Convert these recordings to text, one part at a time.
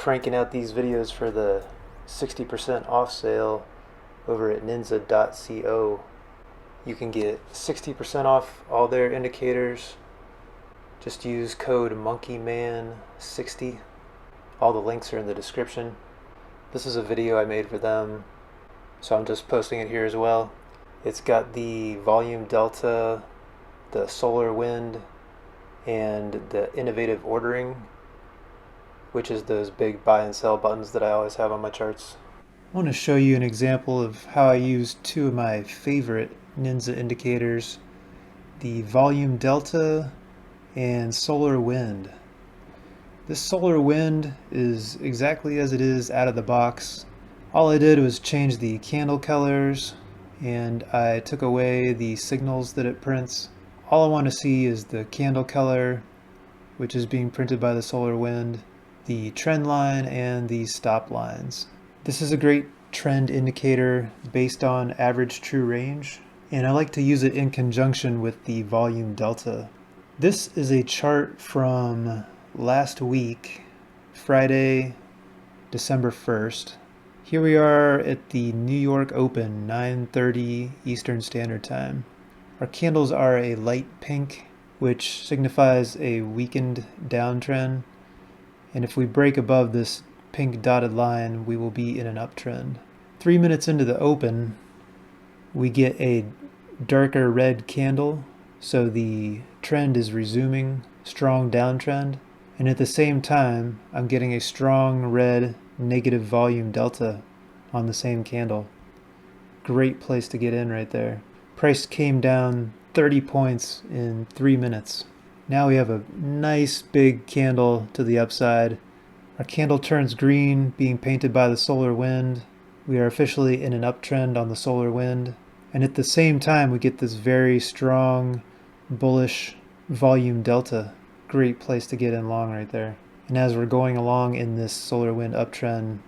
cranking out these videos for the 60% off sale over at NINZA.co. You can get 60% off all their indicators. Just use code MonkeyMan60. All the links are in the description. This is a video I made for them, so I'm just posting it here as well. It's got the volume delta, the solar wind, and the innovative ordering, which is those big buy and sell buttons that I always have on my charts. I want to show you an example of how I use two of my favorite NINZA indicators, the volume delta and solar wind. This solar wind is exactly as it is out of the box. All I did was change the candle colors and I took away the signals that it prints. All I want to see is the candle color, which is being printed by the solar wind, the trend line, and the stop lines. This is a great trend indicator based on average true range, and I like to use it in conjunction with the volume delta. This is a chart from last week, Friday, December 1st. Here we are at the New York Open, 9:30 Eastern Standard Time. Our candles are a light pink, which signifies a weakened downtrend. And if we break above this pink dotted line, we will be in an uptrend. 3 minutes into the open, we get a darker red candle, so the trend is resuming, strong downtrend. And at the same time, I'm getting a strong red negative volume delta on the same candle. Great place to get in right there. Price came down 30 points in 3 minutes. Now we have a nice big candle to the upside. Our candle turns green, being painted by the solar wind. We are officially in an uptrend on the solar wind. And at the same time, we get this very strong, bullish volume delta. Great place to get in long right there. And as we're going along in this solar wind uptrend,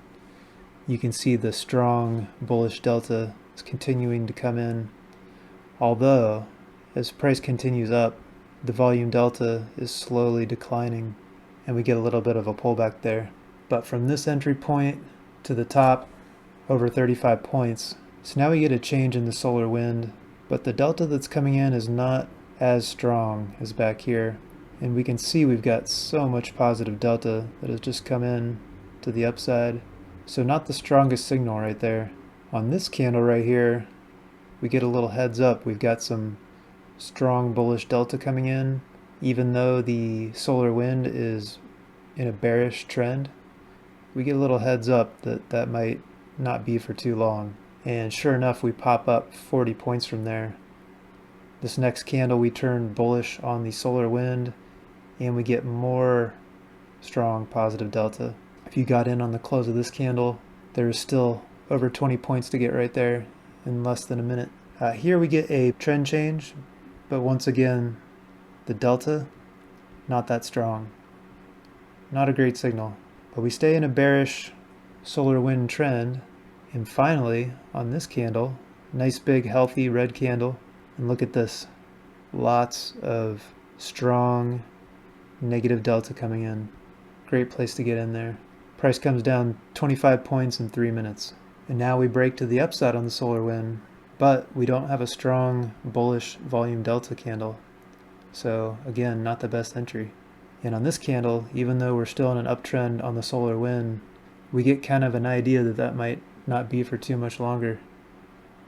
you can see the strong bullish delta is continuing to come in. Although, as price continues up, the volume delta is slowly declining and we get a little bit of a pullback there. But from this entry point to the top, over 35 points. So now we get a change in the solar wind, but the delta that's coming in is not as strong as back here. And we can see we've got so much positive delta that has just come in to the upside. So not the strongest signal right there. On this candle right here, we get a little heads up. We've got some strong bullish delta coming in, even though the solar wind is in a bearish trend. We get a little heads up that that might not be for too long. And sure enough, we pop up 40 points from there. This next candle we turn bullish on the solar wind and we get more strong positive delta. If you got in on the close of this candle, there's still over 20 points to get right there in less than a minute. Here we get a trend change, but once again, the delta, not that strong. Not a great signal. But we stay in a bearish solar wind trend, and finally, on this candle, nice big healthy red candle, and look at this. Lots of strong negative delta coming in. Great place to get in there. Price comes down 25 points in 3 minutes. And now we break to the upside on the solar wind, but we don't have a strong bullish volume delta candle. So again, not the best entry. And on this candle, even though we're still in an uptrend on the solar wind, we get kind of an idea that that might not be for too much longer.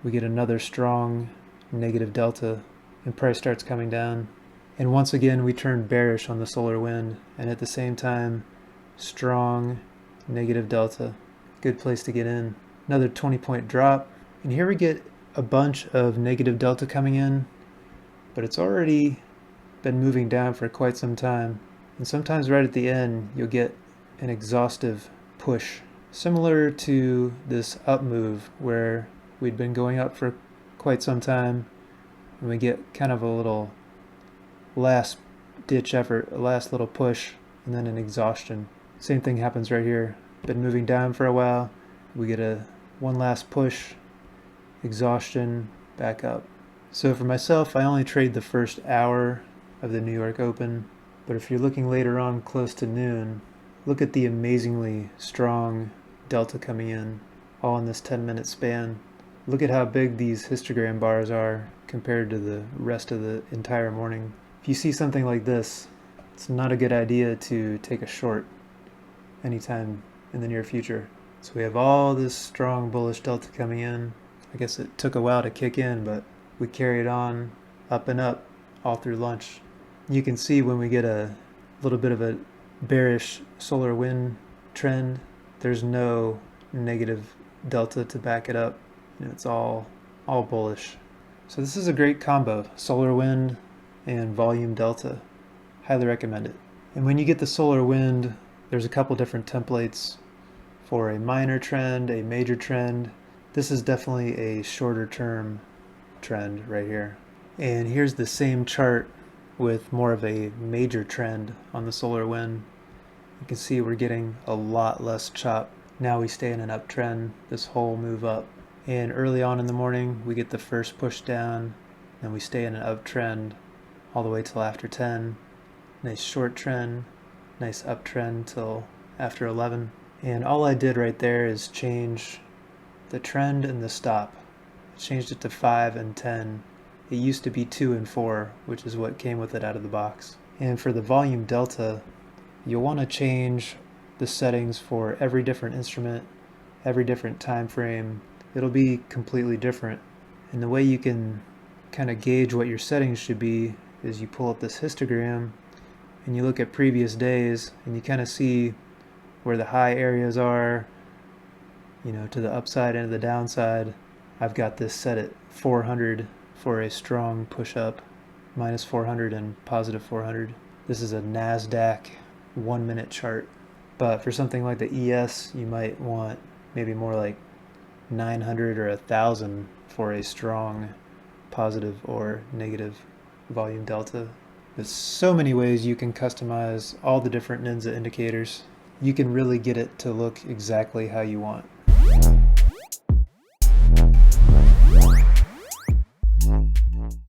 We get another strong negative delta and price starts coming down. And once again, we turn bearish on the solar wind, and at the same time, strong negative delta. Good place to get in. Another 20-point drop. And here we get a bunch of negative delta coming in, but it's already been moving down for quite some time. And sometimes right at the end, you'll get an exhaustive push, similar to this up move where we'd been going up for quite some time, and we get kind of a little last ditch effort, a last little push, and then an exhaustion. Same thing happens right here. Been moving down for a while, we get a one last push, exhaustion, back up. So for myself, I only trade the first hour of the New York Open, but if you're looking later on close to noon, Look at the amazingly strong delta coming in, all in this 10-minute span. Look at how big these histogram bars are compared to the rest of the entire morning. If you see something like this, it's not a good idea to take a short anytime in the near future. So we have all this strong bullish delta coming in. I guess it took a while to kick in, but we carried on up and up all through lunch. You can see when we get a little bit of a bearish solar wind trend, there's no negative delta to back it up. It's all bullish. So this is a great combo, solar wind and volume delta. Highly recommend it. And when you get the solar wind, there's a couple different templates for a minor trend, a major trend. This is definitely a shorter term trend right here. And here's the same chart with more of a major trend on the solar wind. You can see we're getting a lot less chop. Now we stay in an uptrend, this whole move up. And early on in the morning, we get the first push down, and we stay in an uptrend all the way till after 10. Nice short trend, nice uptrend till after 11. And all I did right there is change the trend and the stop. I changed it to 5 and 10. It used to be 2 and 4, which is what came with it out of the box. And for the volume delta, you'll want to change the settings for every different instrument, every different time frame. It'll be completely different. And the way you can kind of gauge what your settings should be is you pull up this histogram and you look at previous days and you kind of see where the high areas are, to the upside and the downside. I've got this set at 400 for a strong push up, minus 400 and positive 400. This is a NASDAQ 1 minute chart. But for something like the ES, you might want maybe more like 900 or 1000 for a strong positive or negative volume delta. There's so many ways you can customize all the different NINZA indicators. You can really get it to look exactly how you want.